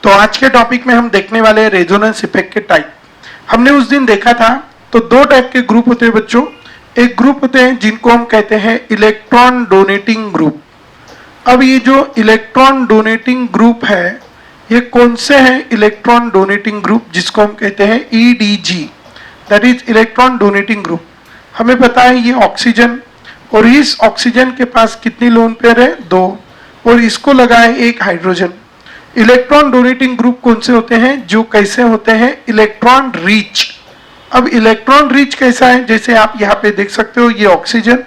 तो आज के टॉपिक में हम देखने वाले हैं रेजोनेंस इफेक्ट के टाइप। हमने उस दिन देखा था तो दो टाइप के ग्रुप होते हैं बच्चों। एक ग्रुप होते हैं जिनको हम कहते हैं इलेक्ट्रॉन डोनेटिंग ग्रुप। अब ये जो इलेक्ट्रॉन डोनेटिंग ग्रुप है ये कौन से हैं? इलेक्ट्रॉन डोनेटिंग ग्रुप जिसको हम कहते हैं EDG, that is electron donating group. हमें पता है ये ऑक्सीजन, और इस ऑक्सीजन के पास कितनी लोन पेयर है? 2, और इसको लगा है एक हाइड्रोजन। इलेक्ट्रॉन डोनेटिंग ग्रुप कौन से होते हैं? जो कैसे होते हैं? Electron rich. अब इलेक्ट्रॉन रिच कैसा है? जैसे आप यहाँ पे देख सकते हो, ये ऑक्सीजन,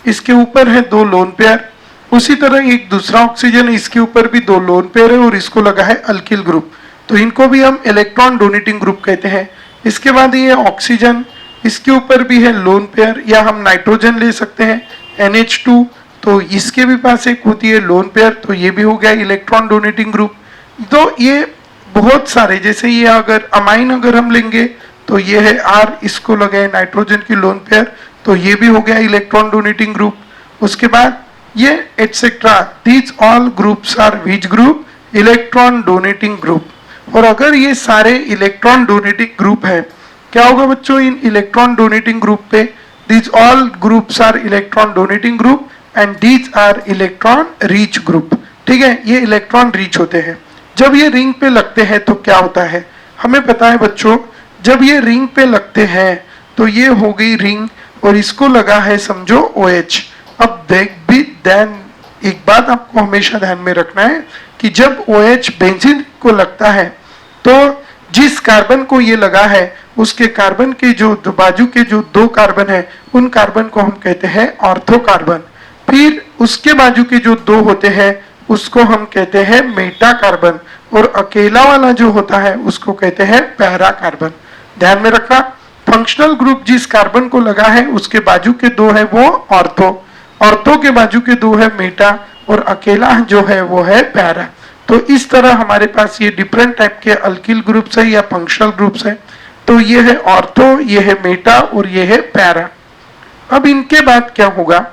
इसके ऊपर है 2 लोन पेयर। उसी तरह एक दूसरा ऑक्सीजन है, इसके ऊपर भी 2 लोन पेयर है और इसको लगा है अल्किल ग्रुप, तो इनको भी हम इलेक्ट्रॉन डोनेटिंग ग्रुप कहते हैं। इसके बाद ये ऑक्सीजन, इसके ऊपर भी है लोन पेयर, या हम नाइट्रोजन ले सकते हैं NH2, तो इसके भी पास एक होती है लोन पेयर, तो ये भी हो गया इलेक्ट्रॉन डोनेटिंग ग्रुप। तो ये बहुत सारे, जैसे ये अगर अमाइन अगर हम लेंगे तो ये है R, इसको लगे नाइट्रोजन की लोन पेयर, तो ये भी हो गया इलेक्ट्रॉन डोनेटिंग ग्रुप। उसके बाद ये etcetera, these all groups are which group? Electron donating group. और अगर ये सारे इलेक्ट्रॉन डोनेटिंग ग्रुप है, क्या होगा बच्चों इन इलेक्ट्रॉन डोनेटिंग ग्रुप पे? These all groups are electron donating group and these are electron rich group. ठीक है, ये इलेक्ट्रॉन रिच होते हैं। जब ये रिंग पे लगते हैं तो क्या होता है? हमें पता है बच्चों, जब ये रिंग पे लगते हैं तो ये हो गई रिंग, और इसको लगा है समझो OH। अब एक बात आपको हमेशा ध्यान में रखना है कि जब OH बेंजीन को लगता है तो जिस कार्बन को ये लगा है उसके कार्बन के जो बाजू के जो 2 कार्बन है उन कार्बन को हम कहते हैं ऑर्थो कार्बन। फिर उसके बाजू के जो 2 होते हैं उसको हम कहते हैं मेटा कार्बन, और अकेला वाला जो होता है उसको कहते हैं पैरा कार्बन। ध्यान में रखना, फंक्शनल ग्रुप जिस कार्बन को लगा है उसके बाजू के 2 है वो ऑर्थो के बाजू के 2 है मेटा, और अकेला जो है वो है पैरा। तो इस तरह हमारे पास ये डिफरेंट टाइप के अल्किल ग्रुप्स है या फंक्शनल ग्रुप्स है। तो ये है ऑर्थो, ये है मेटा और ये है पैरा। अब इनके बाद क्या होगा?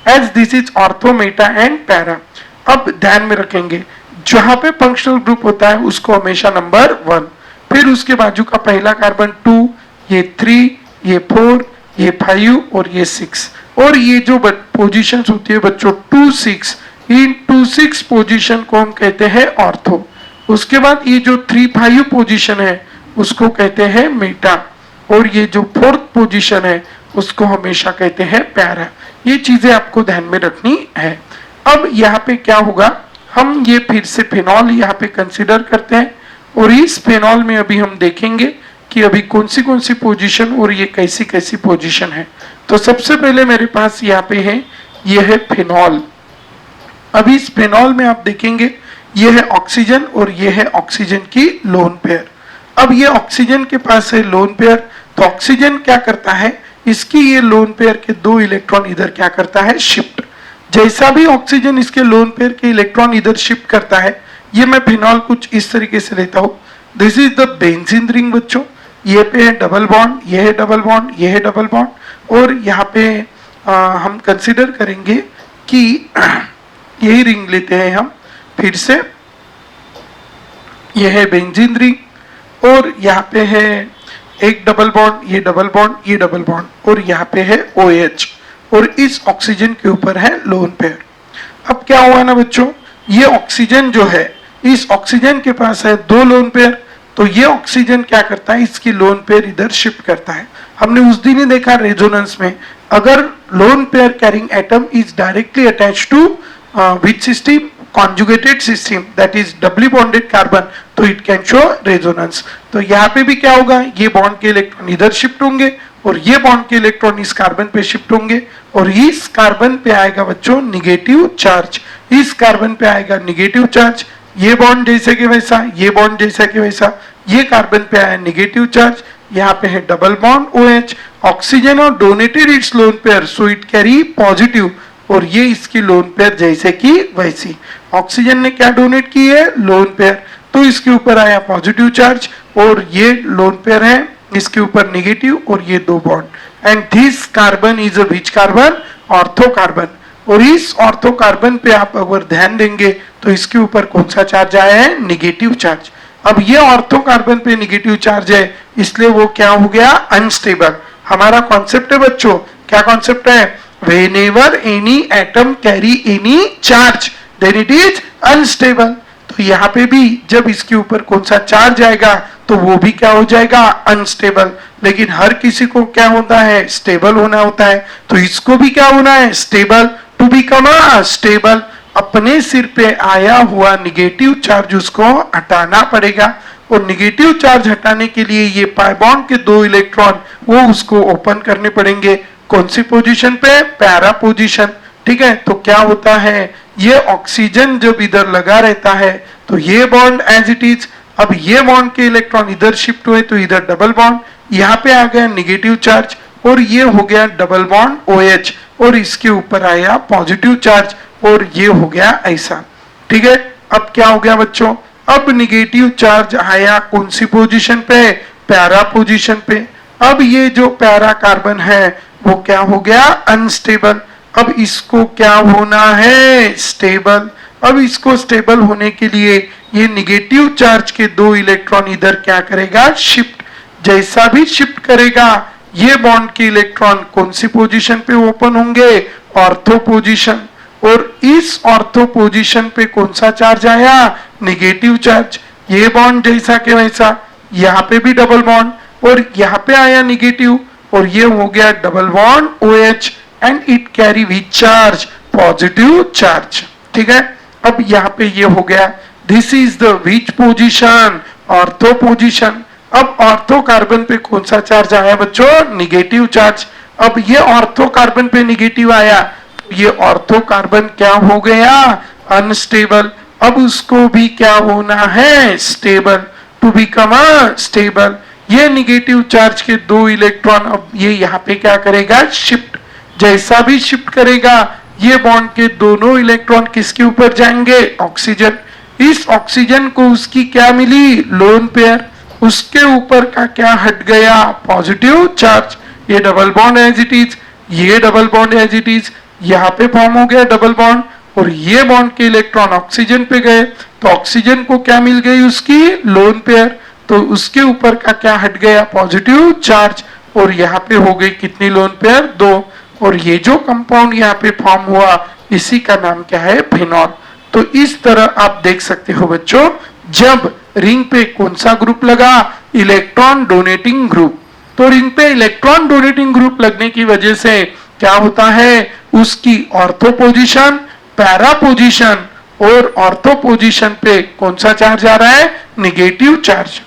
As this is ortho, meta and para. अब ध्यान में रखेंगे, जहां पे फंक्शनल ग्रुप होता है उसको हमेशा नंबर 1, फिर उसके बाजू का पहला कार्बन 2, ये 3, ये 4, ये 5 और ये 6। और ये जो पोजीशंस होती है बच्चों 2, 6, इन 2, 6 पोजीशन को हम कहते हैं ऑर्थो। उसके बाद ये जो 3, 5 पोजीशन है उसको कहते हैं मेटा, और ये जो 4th पोजीशन है उसको हमेशा कहते हैं पैरा। ये चीजें आपको ध्यान में रखनी है। अब यहाँ पे क्या होगा, हम ये फिर से फेनॉल यहाँ पे कंसीडर करते हैं, और इस फेनॉल में अभी हम देखेंगे कि अभी कौन सी पोजीशन और ये कैसी कैसी पोजीशन है। तो सबसे पहले मेरे पास यहाँ पे है, ये है फेनॉल। अभी इस फेनॉल में आप देखेंगे ये है ऑक्सीजन और ये है ऑक्सीजन की लोन पेयर। अब ये ऑक्सीजन के पास है लोन पेयर, तो ऑक्सीजन क्या करता है, इसकी ये लोन पेयर के 2 इलेक्ट्रॉन इधर क्या करता है? शिफ्ट। जैसा भी ऑक्सीजन इसके लोन पेयर के इलेक्ट्रॉन इधर शिफ्ट करता है, ये मैं फिनॉल कुछ इस तरीके से लेता हूं। This is the benzene ring बच्चों। ये पे है डबल बॉन्ड, ये है डबल बॉन्ड, ये है डबल बॉन्ड, और यहाँ पे हम कंसीडर करेंगे कि यही रिंग लेते हैं हम फिर से। ये है बेंजीन रिंग, और यहाँ पे है एक डबल बॉन्ड, ये डबल बॉन्ड, ये डबल बॉन्ड, और यहाँ पे है OH, और इस ऑक्सीजन के ऊपर है लोन पेयर। अब क्या हुआ ना बच्चों, ये ऑक्सीजन जो है, इस ऑक्सीजन के पास है 2 लोन पेयर, तो ये ऑक्सीजन क्या करता है, इसकी लोन पेयर इधर शिफ्ट करता है। हमने उस दिन ही देखा रेजोनेंस में, अगर lone pair carrying atom is directly attached to which system? Conjugated system, that is doubly bonded carbon, तो इट कैन शो रेजोनेंस। तो यहाँ पे भी क्या होगा, ये बॉन्ड के इलेक्ट्रॉन इधर शिफ्ट होंगे और ये बॉन्ड के इलेक्ट्रॉन इस कार्बन पे शिफ्ट होंगे, और इस कार्बन पे आएगा बच्चों निगेटिव चार्ज, इस कार्बन पे आएगा निगेटिव चार्ज। ये बॉन्ड जैसे कि वैसा, ये बॉन्ड जैसा कि वैसा, ये कार्बन पे आया नेगेटिव चार्ज, यहाँ पे है डबल बॉन्ड OH। ऑक्सीजन और donated it's lone pair, so it carry positive, और ये इसकी लोन पेयर जैसे कि वैसी। ऑक्सीजन ने क्या डोनेट की है? लोन पेयर, तो इसके ऊपर आया पॉजिटिव चार्ज, और ये लोन पेयर है, इसके ऊपर नेगेटिव, और ये 2 bond. And this carbon is a which carbon? Ortho carbon. और इस ऑर्थो कार्बन पे आप अगर ध्यान देंगे तो इसके ऊपर कौन सा चार्ज आया है? Negative charge. अब ये ऑर्थो कार्बन पे निगेटिव चार्ज है, इसलिए वो क्या हो गया, अनस्टेबल। हमारा कॉन्सेप्ट है बच्चों, क्या कॉन्सेप्ट है, whenever any atom carry any charge then it is unstable. तो यहाँ पे भी जब इसके ऊपर कौन सा चार्ज आएगा तो वो भी क्या हो जाएगा, अनस्टेबल। लेकिन हर किसी को क्या होता है, स्टेबल होना होता है, तो इसको भी क्या होना है, स्टेबल। टू बिकम स्टेबल, अपने सिर पे आया हुआ निगेटिव चार्ज उसको हटाना पड़ेगा, और निगेटिव चार्ज हटाने के लिए ये पाई बॉन्ड के 2 इलेक्ट्रॉन वो उसको ओपन करने पड़ेंगे। कौन सी पोजीशन पे, पैरा पोजीशन। ठीक है, तो क्या होता है, ये ऑक्सीजन जब इधर लगा रहता है तो ये बॉन्ड एज इट इज, अब ये बॉन्ड के इलेक्ट्रॉन इधर शिफ्ट हुए तो इधर डबल बॉन्ड, यहाँ पे आ गया निगेटिव चार्ज, और ये हो गया डबल बॉन्ड OH, और इसके ऊपर आया पॉजिटिव चार्ज, और ये हो गया ऐसा। ठीक है, अब क्या हो गया बच्चों, अब निगेटिव चार्ज आया कौन सी पोजीशन पे, पैरा पोजीशन पे। अब ये जो पैरा कार्बन है वो क्या हो गया, अनस्टेबल। अब इसको क्या होना है, स्टेबल। अब इसको स्टेबल होने के लिए ये निगेटिव चार्ज के 2 इलेक्ट्रॉन इधर क्या करेगा, शिफ्ट। जैसा भी शिफ्ट करेगा ये बॉन्ड के इलेक्ट्रॉन कौन सी पोजीशन पे ओपन होंगे, ऑर्थो पोजीशन। और इस ऑर्थो पोजीशन पे कौन सा चार्ज आया, निगेटिव चार्ज। ये बॉन्ड जैसा के वैसा, यहाँ पे भी डबल बॉन्ड, और यहाँ पे आया निगेटिव, और ये हो गया double bond OH, and it carry which charge, positive charge. ठीक है, अब यहाँ पे ये हो गया, this is the which position, ortho position. अब ऑर्थो कार्बन पे कौन सा चार्ज आया बच्चों, निगेटिव चार्ज। अब ये ऑर्थो कार्बन पे निगेटिव आया, ये ऑर्थो कार्बन क्या हो गया, अनस्टेबल। अब उसको भी क्या होना है, स्टेबल। टू बिकम स्टेबल, ये निगेटिव चार्ज के 2 इलेक्ट्रॉन अब ये यहाँ पे क्या करेगा, शिफ्ट। जैसा भी शिफ्ट करेगा ये बॉन्ड के दोनों इलेक्ट्रॉन किसके ऊपर जाएंगे, ऑक्सीजन। इस ऑक्सीजन को उसकी क्या मिली, लोन पेयर, उसके ऊपर का क्या हट गया, पॉजिटिव चार्ज। ये double bond as it is, ये double bond as it is, यहाँ पे फॉर्म हो गया डबल बॉन्ड, और ये बॉन्ड के इलेक्ट्रॉन ऑक्सीजन पे गए तो ऑक्सीजन को क्या मिल गई, उसकी लोन पेयर। तो उसके ऊपर का क्या हट गया, पॉजिटिव चार्ज, और यहाँ पे हो गई कितनी लोन पेयर, 2। और ये जो कंपाउंड यहाँ पे फॉर्म हुआ इसी का नाम क्या है, फिनॉल। तो इस तरह आप देख सकते हो बच्चों, जब रिंग पे कौन सा ग्रुप लगा, इलेक्ट्रॉन डोनेटिंग ग्रुप। तो रिंग पे इलेक्ट्रॉन डोनेटिंग ग्रुप लगने की वजह से क्या होता है, उसकी ऑर्थो पोजीशन, पैरा पोजीशन, और ऑर्थो पोजीशन पे कौन सा चार्ज आ रहा है, निगेटिव चार्ज।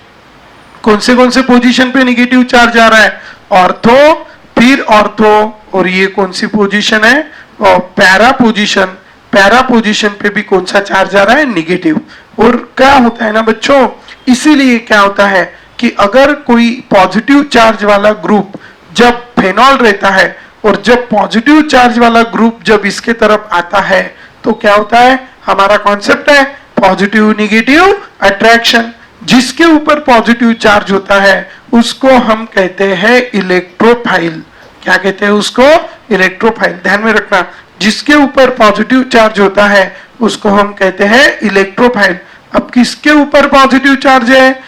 कौन से पोजीशन पे निगेटिव चार्ज आ रहा है, ऑर्थो, फिर ऑर्थो, और ये कौन सी पोजीशन है, और पैरा पोजीशन। पैरा पोजीशन पे भी कौन सा चार्ज आ रहा है, निगेटिव। और क्या होता है ना बच्चों, इसीलिए क्या होता है कि अगर कोई पॉजिटिव चार्ज वाला ग्रुप जब फेनॉल रहता है, और जब पॉजिटिव चार्ज वाला ग्रुप जब इसके तरफ आता है तो क्या होता है, हमारा कॉन्सेप्ट है पॉजिटिव निगेटिव अट्रैक्शन। जिसके ऊपर पॉजिटिव चार्ज होता है उसको हम कहते हैं इलेक्ट्रोफाइल। क्या कहते हैं उसको, इलेक्ट्रोफाइल। ध्यान में रखना, जिसके ऊपर पॉजिटिव चार्ज होता है उसको हम कहते हैं इलेक्ट्रोफाइल। अब किसके ऊपर पॉजिटिव चार्ज है,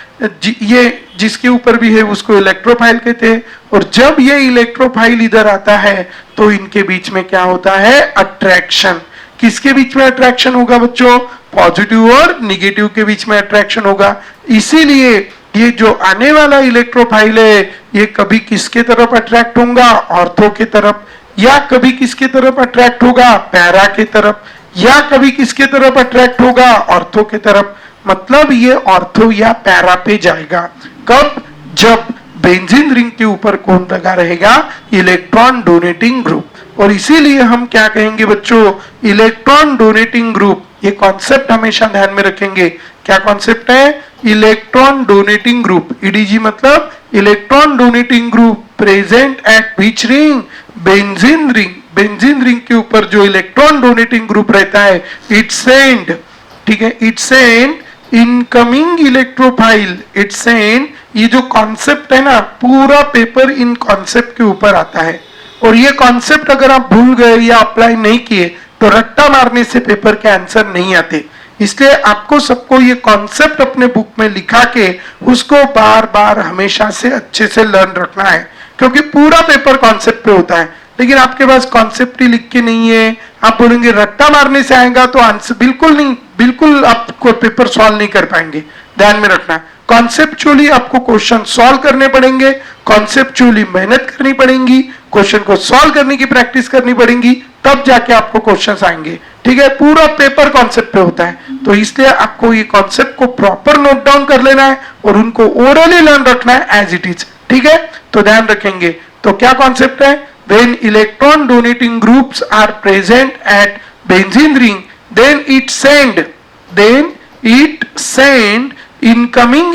ये जिसके ऊपर भी है उसको इलेक्ट्रोफाइल कहते हैं। और जब ये इलेक्ट्रोफाइल इधर आता है तो इनके बीच में क्या होता है, अट्रैक्शन। किसके बीच में अट्रैक्शन होगा बच्चों, पॉजिटिव और निगेटिव के बीच में अट्रैक्शन होगा। इसीलिए ये जो आने वाला इलेक्ट्रोफाइल है ये कभी किसके तरफ अट्रैक्ट होगा, ऑर्थो के तरफ, या कभी किसके तरफ अट्रैक्ट होगा, पैरा के तरफ, या कभी किसके तरफ अट्रैक्ट होगा, ऑर्थो के तरफ। मतलब ये ऑर्थो या पैरा पे जाएगा। कब, जब बेंजीन रिंग के ऊपर कौन लगा रहेगा, इलेक्ट्रॉन डोनेटिंग ग्रुप। और इसीलिए हम क्या कहेंगे बच्चों, इलेक्ट्रॉन डोनेटिंग ग्रुप। ये कॉन्सेप्ट हमेशा ध्यान में रखेंगे। क्या कॉन्सेप्ट है, इलेक्ट्रॉन डोनेटिंग ग्रुप। ईडीजी मतलब electron donating group present at which ring, benzene ring. Benzene ring के ऊपर जो इलेक्ट्रॉन डोनेटिंग ग्रुप रहता है इट सेंड, ठीक है, it send incoming electrophile, it send. ये जो कॉन्सेप्ट है ना, पूरा पेपर इन कॉन्सेप्ट के ऊपर आता है। और ये कॉन्सेप्ट अगर आप भूल गए या अप्लाई नहीं किए तो रट्टा मारने से पेपर के आंसर नहीं आते। इसलिए आपको सबको ये कॉन्सेप्ट अपने बुक में लिखा के उसको बार बार हमेशा से अच्छे से लर्न रखना है, क्योंकि पूरा पेपर कॉन्सेप्ट पे होता है। लेकिन आपके पास कॉन्सेप्ट ही लिख के नहीं है, आप बोलेंगे रट्टा मारने से आएगा, तो आंसर बिल्कुल नहीं, बिल्कुल आपको पेपर सॉल्व नहीं कर पाएंगे। ध्यान में रखना, कॉन्सेप्चुअली आपको क्वेश्चन सॉल्व करने पड़ेंगे, कॉन्सेप्चुअली मेहनत करनी पड़ेगी, क्वेश्चन को सॉल्व करने की प्रैक्टिस करनी पड़ेगी, तब जाके आपको क्वेश्चंस आएंगे। ठीक है, पूरा पेपर कॉन्सेप्ट पे होता है, तो इसलिए आपको ये कॉन्सेप्ट को प्रॉपर नोट डाउन कर लेना है और उनको ओरली लर्न रखना है एज इट इज। ठीक है, तो ध्यान रखेंगे। तो क्या कॉन्सेप्ट है? When electron donating groups are present at benzene ring, then it send incoming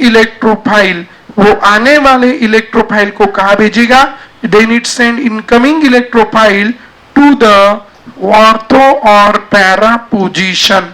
electrophile, वो आने वाले इलेक्ट्रोफाइल को कहा भेजेगा? Then it send incoming electrophile to the ortho or para position,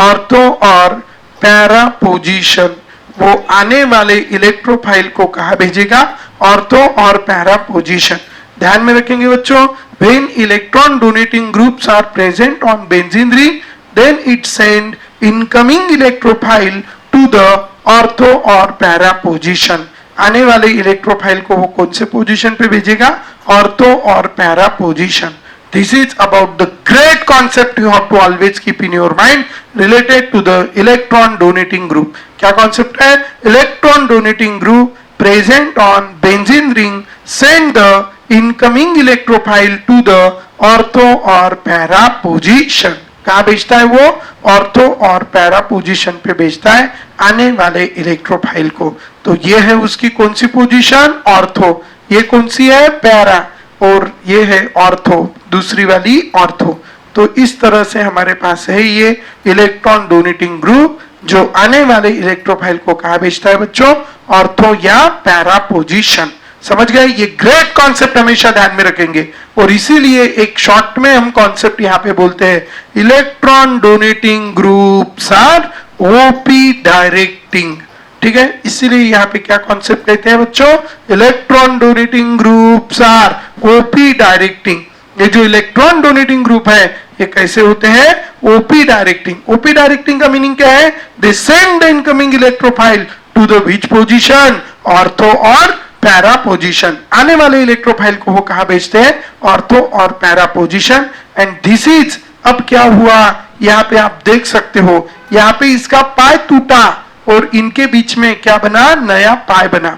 ortho और पैरा पोजीशन। वो आने वाले इलेक्ट्रोफाइल को कहा भेजेगा? ऑर्थो और पैरा पोजीशन। ध्यान में रखेंगे बच्चों, when electron donating groups are present on benzene ring, then it send incoming electrophile to the ortho और पैरा पोजीशन। आने वाले इलेक्ट्रोफाइल को वो कौन से पोजीशन पे भेजेगा? ऑर्थो और para position. This is about the great concept you have to always keep in your mind related to the electron donating group. क्या concept है? Electron donating group present on benzene ring send the incoming electrophile to the ortho और para position. कहाँ भेजता है वो? Ortho और para position पे भेजता है आने वाले इलेक्ट्रोफाइल को। तो ये है उसकी कौन सी पोजीशन? ऑर्थो। ये कौन सी है? पैरा। और ये है ऑर्थो, दूसरी वाली ऑर्थो। तो इस तरह से हमारे पास है ये इलेक्ट्रॉन डोनेटिंग ग्रुप जो आने वाले इलेक्ट्रोफाइल को कहा भेजता है बच्चों? ऑर्थो या पैरा पोजीशन। समझ गए? ये ग्रेट कॉन्सेप्ट हमेशा ध्यान में रखेंगे, और इसीलिए एक शॉर्ट में हम कॉन्सेप्ट यहाँ पे बोलते हैं, electron donating groups are OP directing. ठीक है, इसीलिए यहाँ पे क्या कॉन्सेप्ट कहते हैं बच्चों? Electron donating groups are OP directing. ये जो इलेक्ट्रॉन डोनेटिंग ग्रुप है ये कैसे होते हैं? OP directing. ओपी डायरेक्टिंग का मीनिंग क्या है? They send the incoming electrophile to the which position? Ortho और पैरा पोजीशन। आने वाले इलेक्ट्रोफाइल को वो कहा भेजते हैं? ऑर्थो और para position. And this is, अब क्या हुआ यहाँ पे आप देख सकते हो, यहाँ पे इसका पाई टूटा और इनके बीच में क्या बना? नया पाई बना।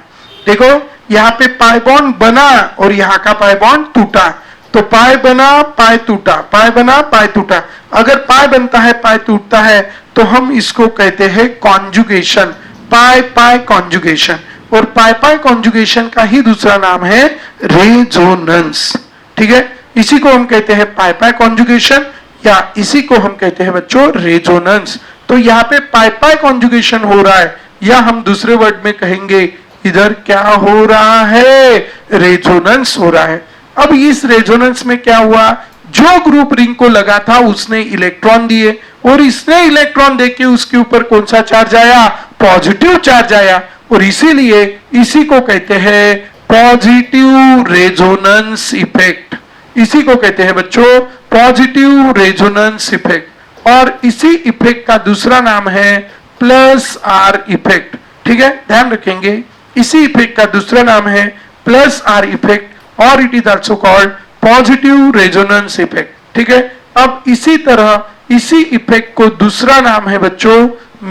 देखो यहाँ पे पाई बॉन्ड बना और यहाँ का पाई बॉन्ड टूटा, तो पाई बना पाई टूटा, पाई बना पाई टूटा। अगर पाई बनता है पाई टूटता है तो हम इसको कहते हैं कॉन्जुगेशन, पाई पाई कॉन्जुगेशन। और पाई पाई कॉन्जुगेशन का ही दूसरा नाम है रेजोनेंस। ठीक है, इसी को हम कहते हैं पाई पाई कॉन्जुगेशन, या इसी को हम कहते हैं बच्चों रेजोनेंस। तो यहाँ पे पाई पाई कॉन्जुगेशन हो रहा है, या हम दूसरे वर्ड में कहेंगे इधर क्या हो रहा है? रेजोनेंस हो रहा है। अब इस रेजोनेंस में क्या हुआ? जो ग्रुप रिंग को लगा था उसने इलेक्ट्रॉन दिए, और इसने इलेक्ट्रॉन देके उसके ऊपर कौन सा चार्ज आया? पॉजिटिव चार्ज आया, और इसीलिए इसी को कहते हैं पॉजिटिव रेजोनेंस इफेक्ट। इसी को कहते हैं बच्चों पॉजिटिव रेजोनेंस इफेक्ट। और इसी इफेक्ट का दूसरा नाम है प्लस आर इफेक्ट। ठीक है, ध्यान रखेंगे, इसी इफेक्ट का दूसरा नाम है प्लस आर इफेक्ट, और it is also called positive resonance effect. ठीक है, अब इसी तरह इसी इफेक्ट को दूसरा नाम है बच्चों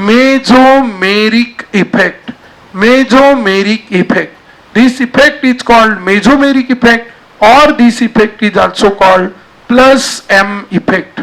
mesomeric effect. Mesomeric effect, this effect is called mesomeric effect, और this effect is also called plus M effect.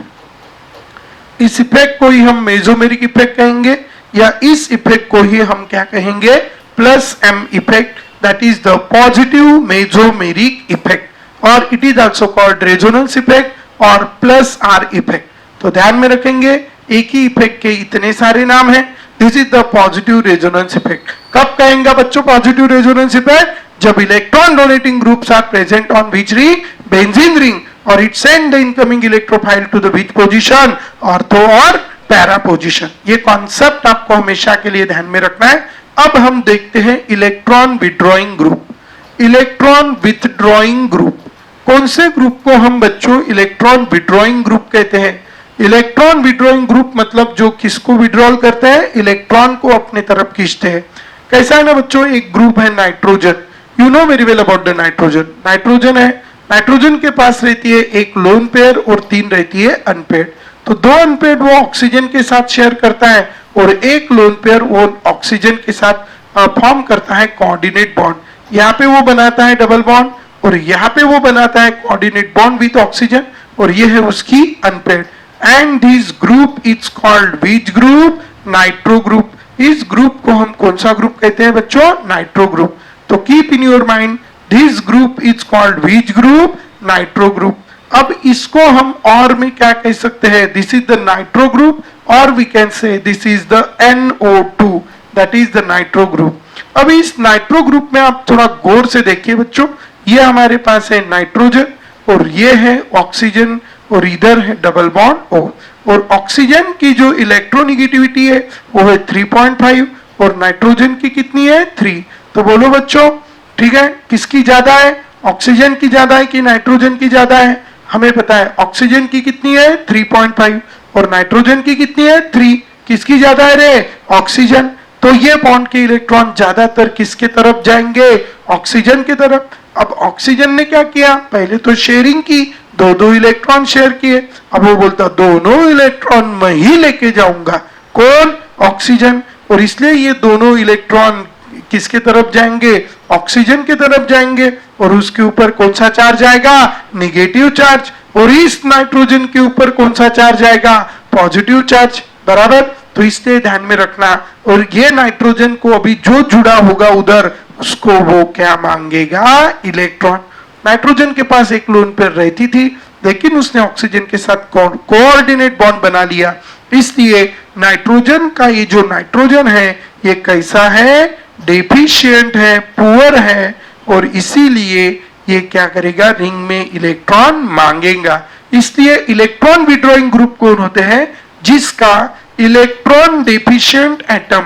इस इफेक्ट को ही हम मेजोमेरिक इफेक्ट कहेंगे, या इस इफेक्ट को ही हम क्या कहेंगे? Plus M effect, that is the positive mesomeric effect, और it is also called resonance effect और प्लस आर इफेक्ट। तो ध्यान में रखेंगे, एक ही इफेक्ट के इतने सारे नाम हैं। This is the positive resonance effect. कब कहेंगे बच्चों पॉजिटिव रेजोनेंस इफेक्ट? जब electron donating groups are present on which ring? Benzene ring, और it send the incoming electrophile to the which position? Ortho और पैरा पोजीशन। ये concept आपको हमेशा के लिए ध्यान में रखना है। अब हम देखते हैं electron withdrawing group. Electron withdrawing group, कौन से ग्रुप को हम बच्चों इलेक्ट्रॉन विड्रॉइंग ग्रुप कहते हैं? इलेक्ट्रॉन विड्रॉइंग ग्रुप मतलब जो किसको विड्रॉल करते हैं? इलेक्ट्रॉन को अपने तरफ खींचते हैं। कैसा है ना बच्चों, एक ग्रुप है nitrogen, you know very well about the nitrogen. Nitrogen है, नाइट्रोजन के पास रहती है एक लोन पेयर और 3 रहती है अनपेयर्ड। तो 2 अनपेयर्ड वो ऑक्सीजन के साथ शेयर करता है और एक लोन पेयर वो ऑक्सीजन के साथ फॉर्म करता है कोऑर्डिनेट बॉन्ड। यहाँ पे वो बनाता है डबल बॉन्ड और यहाँ पे वो बनाता है कोऑर्डिनेट बॉन्ड विद ऑक्सीजन, और ये है उसकी unpaired. And this group is called which group? Nitro group. इस ग्रुप को हम कौन सा ग्रुप कहते हैं बच्चों? Nitro group. तो keep in your mind, this group is called which group? Nitro group. अब इसको हम और में क्या कह सकते हैं? This is the nitro group, और we can say this is the NO2, that is the nitro group. अब इस नाइट्रो ग्रुप में आप थोड़ा गौर से देखिए बच्चों, ये हमारे पास है नाइट्रोजन और ये है ऑक्सीजन और इधर है डबल बॉन्ड O, और ऑक्सीजन की जो इलेक्ट्रोनिगेटिविटी है वो है 3.5 और नाइट्रोजन की कितनी है? 3। तो बोलो बच्चों, ठीक है, किसकी ज्यादा है? ऑक्सीजन की ज्यादा है कि नाइट्रोजन की ज्यादा है? हमें पता है ऑक्सीजन की कितनी है? 3.5 और नाइट्रोजन की कितनी है? 3। किसकी ज्यादा है रे? ऑक्सीजन। तो ये बॉन्ड के इलेक्ट्रॉन ज्यादातर किसके तरफ जाएंगे? ऑक्सीजन की तरफ। अब ऑक्सीजन ने क्या किया? पहले तो शेयरिंग की, 2-2 इलेक्ट्रॉन शेयर किए। अब वो बोलता दोनों इलेक्ट्रॉन मैं ही लेके जाऊंगा। कौन? ऑक्सीजन। और इसलिए ये दोनों इलेक्ट्रॉन किसके तरफ जाएंगे? ऑक्सीजन की तरफ जाएंगे, और उसके ऊपर कौन सा चार्ज आएगा? Negative charge. और इस नाइट्रोजन के ऊपर कौन सा चार्ज आएगा? Positive charge. बराबर? तो इसलिए ध्यान में रखना। और ये नाइट्रोजन को अभी जो जुड़ा होगा उधर, उसको वो क्या मांगेगा? इलेक्ट्रॉन। नाइट्रोजन के पास एक लोन पेयर रहती थी, लेकिन उसने ऑक्सीजन के साथ कोऑर्डिनेट बॉन्ड बना लिया। इसलिए नाइट्रोजन का ये जो नाइट्रोजन है ये कैसा है? डेफिशिएंट है, पुअर है, और इसीलिए ये क्या करेगा? रिंग में इलेक्ट्रॉन मांगेगा। इसलिए इलेक्ट्रॉन विड्रॉइंग ग्रुप कौन होते हैं? जिसका electron deficient atom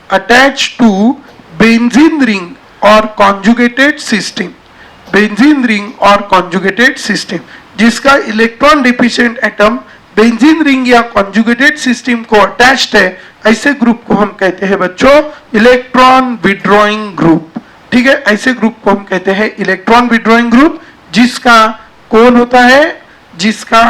attached to benzene ring or conjugated system, जिसका electron deficient atom benzene ring या कॉन्जुगेटेड सिस्टम को अटैच्ड है, ऐसे ग्रुप को हम कहते हैं बच्चों इलेक्ट्रॉन विड्रॉइंग ग्रुप। ठीक है, ऐसे ग्रुप को हम कहते हैं इलेक्ट्रॉन विड्रॉइंग ग्रुप। जिसका कौन होता है? जिसका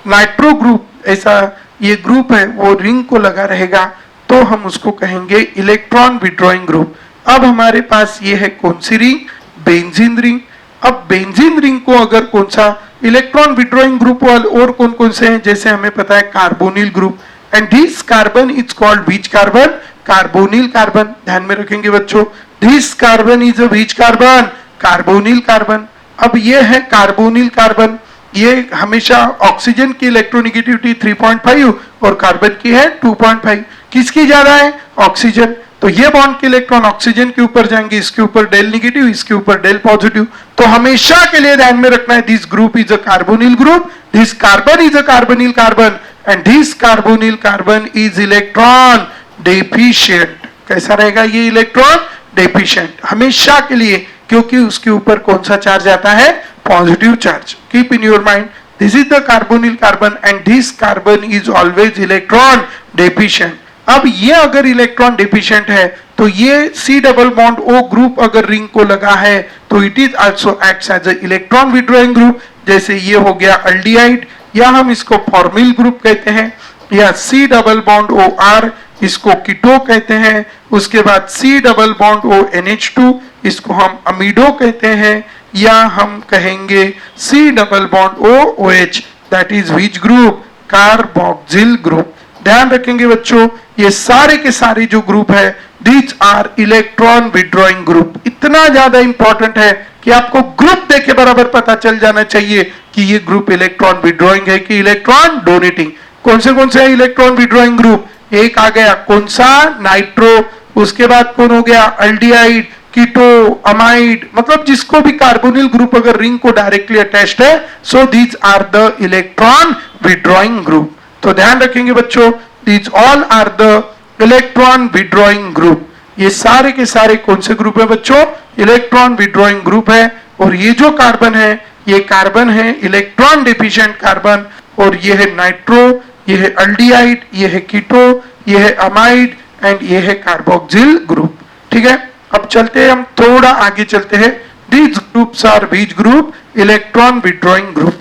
नाइट्रो ग्रुप, ऐसा ये ग्रुप है, वो रिंग को लगा रहेगा, तो हम उसको कहेंगे इलेक्ट्रॉन विड्रॉइंग ग्रुप। अब हमारे पास ये है कौन सी रिंग? Benzene ring. अब बेंजीन रिंग को अगर कौन सा इलेक्ट्रॉन विड्रॉइंग ग्रुप और कौन कौन से हैं? जैसे हमें पता है carbonyl group, and this carbon is called which carbon? Carbonyl carbon. ध्यान में रखेंगे बच्चों, this carbon is a which carbon? Carbonyl carbon. अब ये है कार्बोनिल कार्बन, ये हमेशा ऑक्सीजन की इलेक्ट्रोनिगेटिविटी 3.5 और कार्बन की है 2.5। किसकी ज्यादा है? ऑक्सीजन। तो ये बॉन्ड के इलेक्ट्रॉन ऑक्सीजन के ऊपर जाएंगे, इसके ऊपर डेल नेगेटिव, इसके ऊपर डेल पॉजिटिव। तो हमेशा के लिए ध्यान में रखना है, this group is a carbonyl group, this carbon is a carbonyl carbon, and this carbonyl carbon is electron deficient. कैसा रहेगा ये? इलेक्ट्रॉन डेफिशिएंट हमेशा के लिए, क्योंकि उसके ऊपर कौन सा चार्ज आता है? Positive charge. Keep in your mind, this is the carbonyl carbon and this carbon is always electron deficient. अब ये अगर इलेक्ट्रॉन डेफिशिएंट है तो ये C double bond O group अगर रिंग को लगा है तो it is also acts as a electron withdrawing group. जैसे ये हो गया अल्डिहाइड, या हम इसको फॉर्मिल ग्रुप कहते हैं, या C डबल बॉन्ड OR इसको कीटो कहते हैं। उसके बाद C double bond O NH2 इसको हम अमीडो कहते हैं, या हम कहेंगे C double bond O OH, that is which group? Carboxyl group. ध्यान रखेंगे बच्चों, ये सारे के सारे जो ग्रुप है these are electron withdrawing group. इतना ज्यादा इंपॉर्टेंट है कि आपको ग्रुप देखे बराबर पता चल जाना चाहिए कि ये ग्रुप इलेक्ट्रॉन विड्रॉइंग है कि इलेक्ट्रॉन डोनेटिंग। कौन से इलेक्ट्रॉन विड्रॉइंग ग्रुप? एक आ गया कौन सा? नाइट्रो। उसके बाद कौन हो गया? अल्डिहाइड, कीटो, अमाइड, मतलब जिसको भी कार्बोनिल ग्रुप अगर रिंग को डायरेक्टली अटैच्ड है, so these are the electron withdrawing group. तो ध्यान रखेंगे बच्चों, these all are the electron withdrawing group. ये सारे के सारे कौन से ग्रुप है बच्चों? इलेक्ट्रॉन विड्रॉइंग ग्रुप है। और ये जो कार्बन है, ये कार्बन है इलेक्ट्रॉन डिफिशिएंट कार्बन, और ये है नाइट्रो, ये है अल्डिहाइड, ये है कीटो, ये है अमाइड एंड ये है कार्बोक्सिल ग्रुप। ठीक है, अब चलते हैं, हम थोड़ा आगे चलते हैं। These groups are which group? Electron withdrawing group.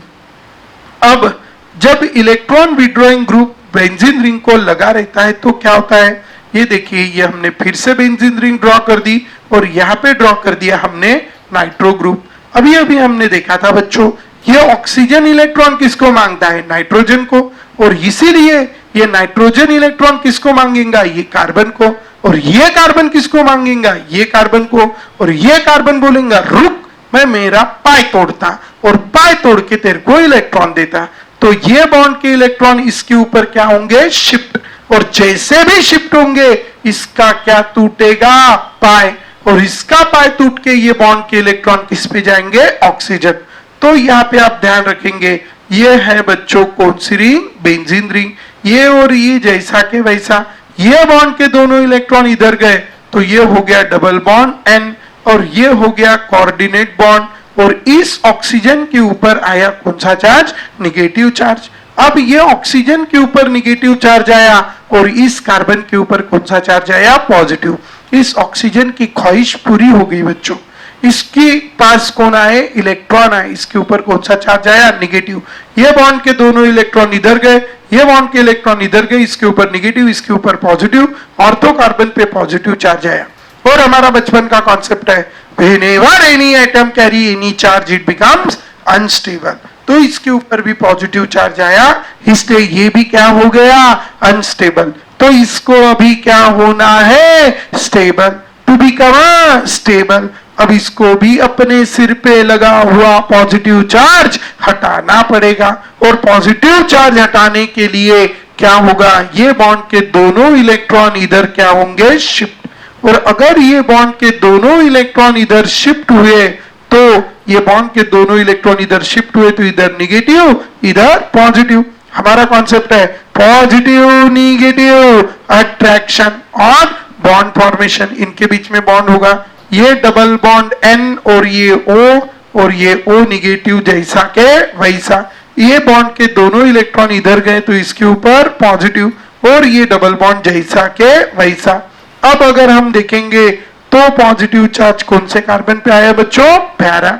अब जब electron withdrawing group benzene ring को लगा रहता है तो क्या होता है? ये देखिए, ये हमने फिर से बेंजीन रिंग ड्रॉ कर दी और यहाँ पे ड्रॉ कर दिया हमने नाइट्रो ग्रुप। अभी अभी हमने देखा था बच्चों, ये ऑक्सीजन इलेक्ट्रॉन किसको मांगता है? नाइट्रोजन को। और इसीलिए ये नाइट्रोजन इलेक्ट्रॉन किसको मांगेगा? ये कार्बन को। और ये कार्बन किसको मांगेगा? ये कार्बन को। और ये कार्बन बोलेगा रुक, मैं मेरा पाई तोड़ता और पाई तोड़ के तेरे को इलेक्ट्रॉन देता। तो ये बॉन्ड के इलेक्ट्रॉन इसके ऊपर क्या होंगे? शिफ्ट। और जैसे भी शिफ्ट होंगे इसका क्या टूटेगा? पाई। और इसका पाई टूट के ये बॉन्ड के इलेक्ट्रॉन किस पे जाएंगे? ऑक्सीजन। तो यहाँ पे आप ध्यान रखेंगे, ये है बच्चों कौन सी रिंग? Benzene ring. ये और ये जैसा के वैसा, ये बॉन्ड के दोनों इलेक्ट्रॉन इधर गए तो ये हो गया डबल बॉन्ड एन, और ये हो गया कोऑर्डिनेट बॉन्ड। और इस ऑक्सीजन के ऊपर आया कौन सा चार्ज? Negative charge. अब ये ऑक्सीजन के ऊपर निगेटिव चार्ज आया और इस कार्बन के ऊपर कौन सा चार्ज आया? पॉजिटिव। इस ऑक्सीजन की ख्वाहिश पूरी हो गई बच्चों। इसके पास कौन आए? इलेक्ट्रॉन आए। इसके ऊपर कौन सा चार्ज आया? निगेटिव। ये बॉन्ड के दोनों इलेक्ट्रॉन इधर गए, ये बॉन्ड के इलेक्ट्रॉन इधर गए, इसके ऊपर निगेटिव, इसके ऊपर पॉजिटिव। ऑर्थो कार्बन पे पॉजिटिव चार्ज आया। और हमारा बचपन का कॉन्सेप्ट है, whenever any atom carry any charge it becomes unstable। तो इसके ऊपर भी पॉजिटिव चार्ज आया, इसलिए ये भी क्या हो गया? अनस्टेबल। तो इसको अभी क्या होना है? स्टेबल। To become stable. अब इसको भी अपने सिर पे लगा हुआ पॉजिटिव चार्ज हटाना पड़ेगा। और पॉजिटिव चार्ज हटाने के लिए क्या होगा? ये बॉन्ड के दोनों इलेक्ट्रॉन इधर क्या होंगे? शिफ्ट। और अगर ये बॉन्ड के दोनों इलेक्ट्रॉन इधर शिफ्ट हुए तो ये बॉन्ड के दोनों इलेक्ट्रॉन इधर शिफ्ट हुए तो इधर निगेटिव, इधर पॉजिटिव। हमारा कॉन्सेप्ट है पॉजिटिव निगेटिव अट्रैक्शन और बॉन्ड फॉर्मेशन। इनके बीच में बॉन्ड होगा, ये डबल बॉन्ड एन और ये ओ, और ये ओ निगेटिव जैसा के वैसा। ये बॉन्ड के दोनों इलेक्ट्रॉन इधर गए तो इसके ऊपर पॉजिटिव, और ये डबल बॉन्ड जैसा के वैसा। अब अगर हम देखेंगे तो पॉजिटिव चार्ज कौन से कार्बन पे आया बच्चों? पैरा।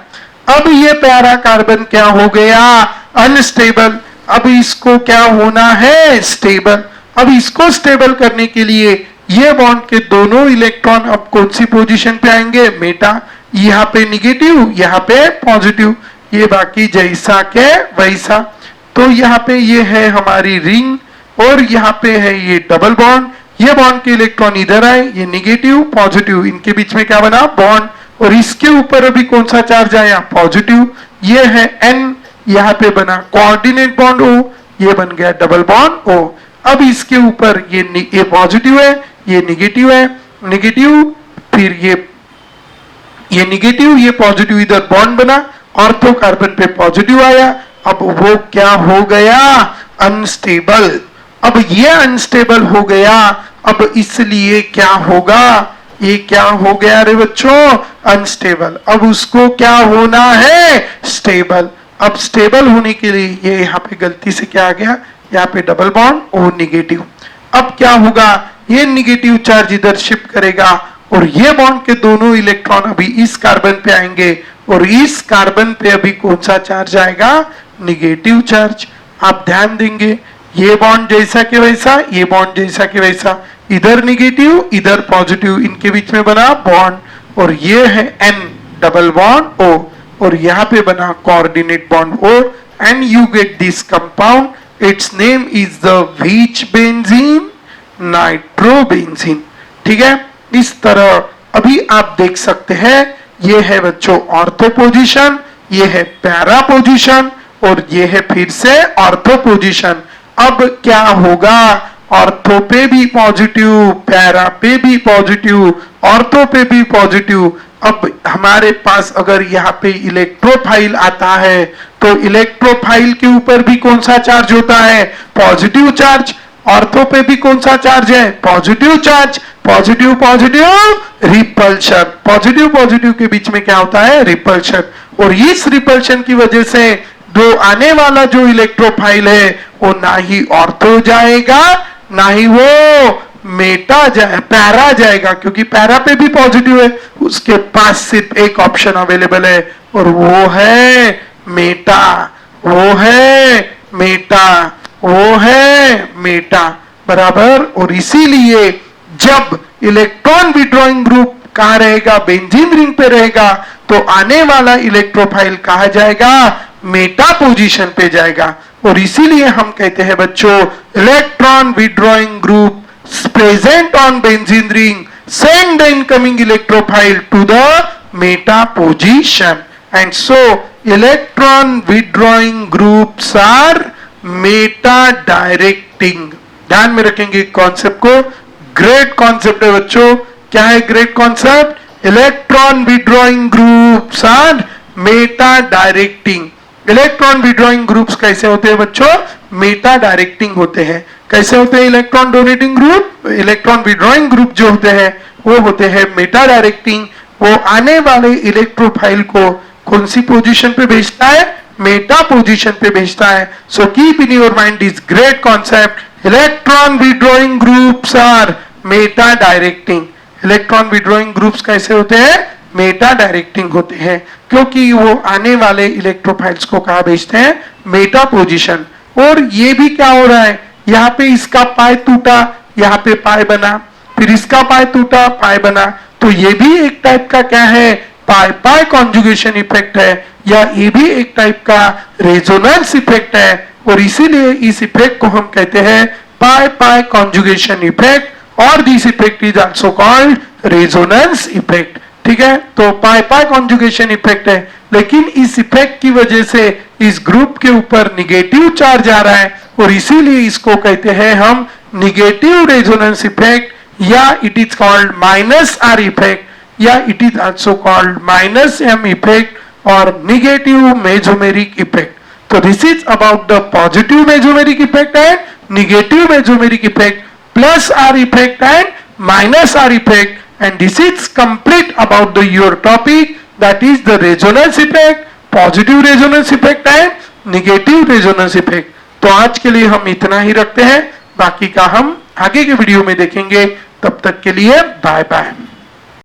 अब ये पैरा कार्बन क्या हो गया? अनस्टेबल। अब इसको क्या होना है? स्टेबल। अब इसको स्टेबल करने के लिए ये बॉन्ड के दोनों इलेक्ट्रॉन अब कौन सी पोजीशन पे आएंगे? मेटा। यहाँ पे निगेटिव, यहाँ पे पॉजिटिव, ये बाकी जैसा के वैसा। तो यहाँ पे ये है हमारी रिंग, और यहाँ पे है ये डबल बॉन्ड। ये बॉन्ड के इलेक्ट्रॉन इधर आए, ये निगेटिव पॉजिटिव, इनके बीच में क्या बना? बॉन्ड। और इसके ऊपर अभी कौन सा चार्ज आया? पॉजिटिव। ये है एन, यहाँ पे बना कोऑर्डिनेट बॉन्ड ओ, ये बन गया डबल बॉन्ड ओ। अब इसके ऊपर ये पॉजिटिव है, ये निगेटिव है, निगेटिव, फिर ये निगेटिव, ये पॉजिटिव, इधर बॉन्ड बना, ऑर्थो कार्बन पे पॉजिटिव आया। अब वो क्या हो गया? अनस्टेबल। अब ये अनस्टेबल हो गया। अब इसलिए क्या होगा? ये क्या हो गया रे बच्चों? अनस्टेबल। अब उसको क्या होना है? स्टेबल। अब स्टेबल होने के लिए ये यहाँ पे गलती से क्या आ गया? यहाँ पे डबल बॉन्ड ओ निगेटिव। अब क्या होगा? ये निगेटिव चार्ज इधर शिफ्ट करेगा और ये बॉन्ड के दोनों इलेक्ट्रॉन अभी इस कार्बन पे आएंगे, और इस कार्बन पे अभी कौन सा चार्ज आएगा? Negative charge. आप ध्यान देंगे, ये बॉन्ड जैसा के वैसा, ये बॉन्ड जैसा के वैसा, इधर निगेटिव, इधर पॉजिटिव, इनके बीच में बना बॉन्ड, और ये है एन डबल बॉन्ड ओ, और यहाँ पे बना coordinate bond O, and you get this compound. Its name is the which benzene? Nitrobenzene. ठीक है, इस तरह अभी आप देख सकते हैं, ये है बच्चों ऑर्थो पोजीशन, ये है पैरा पोजीशन, और ये है फिर से ऑर्थो पोजीशन। अब क्या होगा? ऑर्थो पे भी पॉजिटिव, पैरा पे भी पॉजिटिव, ऑर्थो पे भी पॉजिटिव। अब हमारे पास अगर यहाँ पे इलेक्ट्रोफाइल आता है तो इलेक्ट्रोफाइल के ऊपर भी कौन सा चार्ज होता है? Positive charge. ऑर्थो पे भी कौन सा चार्ज है? Positive charge. Positive positive repulsion, positive positive के बीच में क्या होता है? रिपल्शन। और इस रिपल्शन की वजह से जो आने वाला जो इलेक्ट्रोफाइल है वो ना ही ऑर्थो जाएगा ना ही वो मेटा पैरा जाएगा, क्योंकि पैरा पे भी पॉजिटिव है, उसके पास सिर्फ एक ऑप्शन अवेलेबल है और वो है मेटा, वो है मेटा, वो है मेटा, बराबर। और इसीलिए जब इलेक्ट्रॉन विड्रॉइंग ग्रुप कहां रहेगा? बेंजीन रिंग पे रहेगा, तो आने वाला इलेक्ट्रोफाइल कहा जाएगा? मेटा पोजीशन पे जाएगा। और इसीलिए हम कहते हैं बच्चों, electron withdrawing group present on benzene ring send the incoming electrophile to the meta position, and so electron withdrawing groups are meta directing। ध्यान में रखेंगे कॉन्सेप्ट को, ग्रेट कॉन्सेप्ट है बच्चों। क्या है great concept? Electron withdrawing groups are meta directing. Electron withdrawing groups कैसे होते हैं बच्चों? मेटा डायरेक्टिंग होते हैं। कैसे होते हैं electron donating group? Electron withdrawing group जो होते हैं वो होते हैं मेटा डायरेक्टिंग। वो आने वाले इलेक्ट्रोफाइल को कौन सी पोजीशन पे भेजता है? मेटा पोजीशन पे भेजता है। So keep in your mind this great concept, electron withdrawing groups are meta directing. Electron withdrawing groups कैसे होते हैं? मेटा डायरेक्टिंग होते हैं, क्योंकि वो आने वाले इलेक्ट्रोफाइल्स को कहां भेजते हैं? Meta position. और ये भी क्या हो रहा है, यहाँ पे इसका पाई टूटा, यहाँ पे पाई बना, फिर इसका पाई टूटा, पाई बना, तो ये भी एक टाइप का क्या है? पाई पाई कॉन्जुगेशन इफेक्ट है, या ये भी एक टाइप का रेजोनेंस इफेक्ट है। और इसीलिए इस इफेक्ट को हम कहते हैं पाई पाई कॉन्जुगेशन इफेक्ट, और this effect is also called resonance effect. ठीक है, तो पाई पाई कॉन्जुगेशन इफेक्ट है, लेकिन इस इफेक्ट की वजह से इस ग्रुप के ऊपर निगेटिव चार्ज आ रहा है, और इसीलिए इसको कहते हैं हम निगेटिव रेजोनेंस इफेक्ट, या it is called minus R effect, या it is also called minus M effect और निगेटिव मेसोमेरिक इफेक्ट। तो this is about the positive mesomeric effect and negative mesomeric effect, plus R effect and minus R effect, and this is complete about the your topic, that is the resonance effect, positive resonance effect and negative resonance effect। तो आज के लिए हम इतना ही रखते हैं, बाकी का हम आगे के वीडियो में देखेंगे। तब तक के लिए बाय बाय।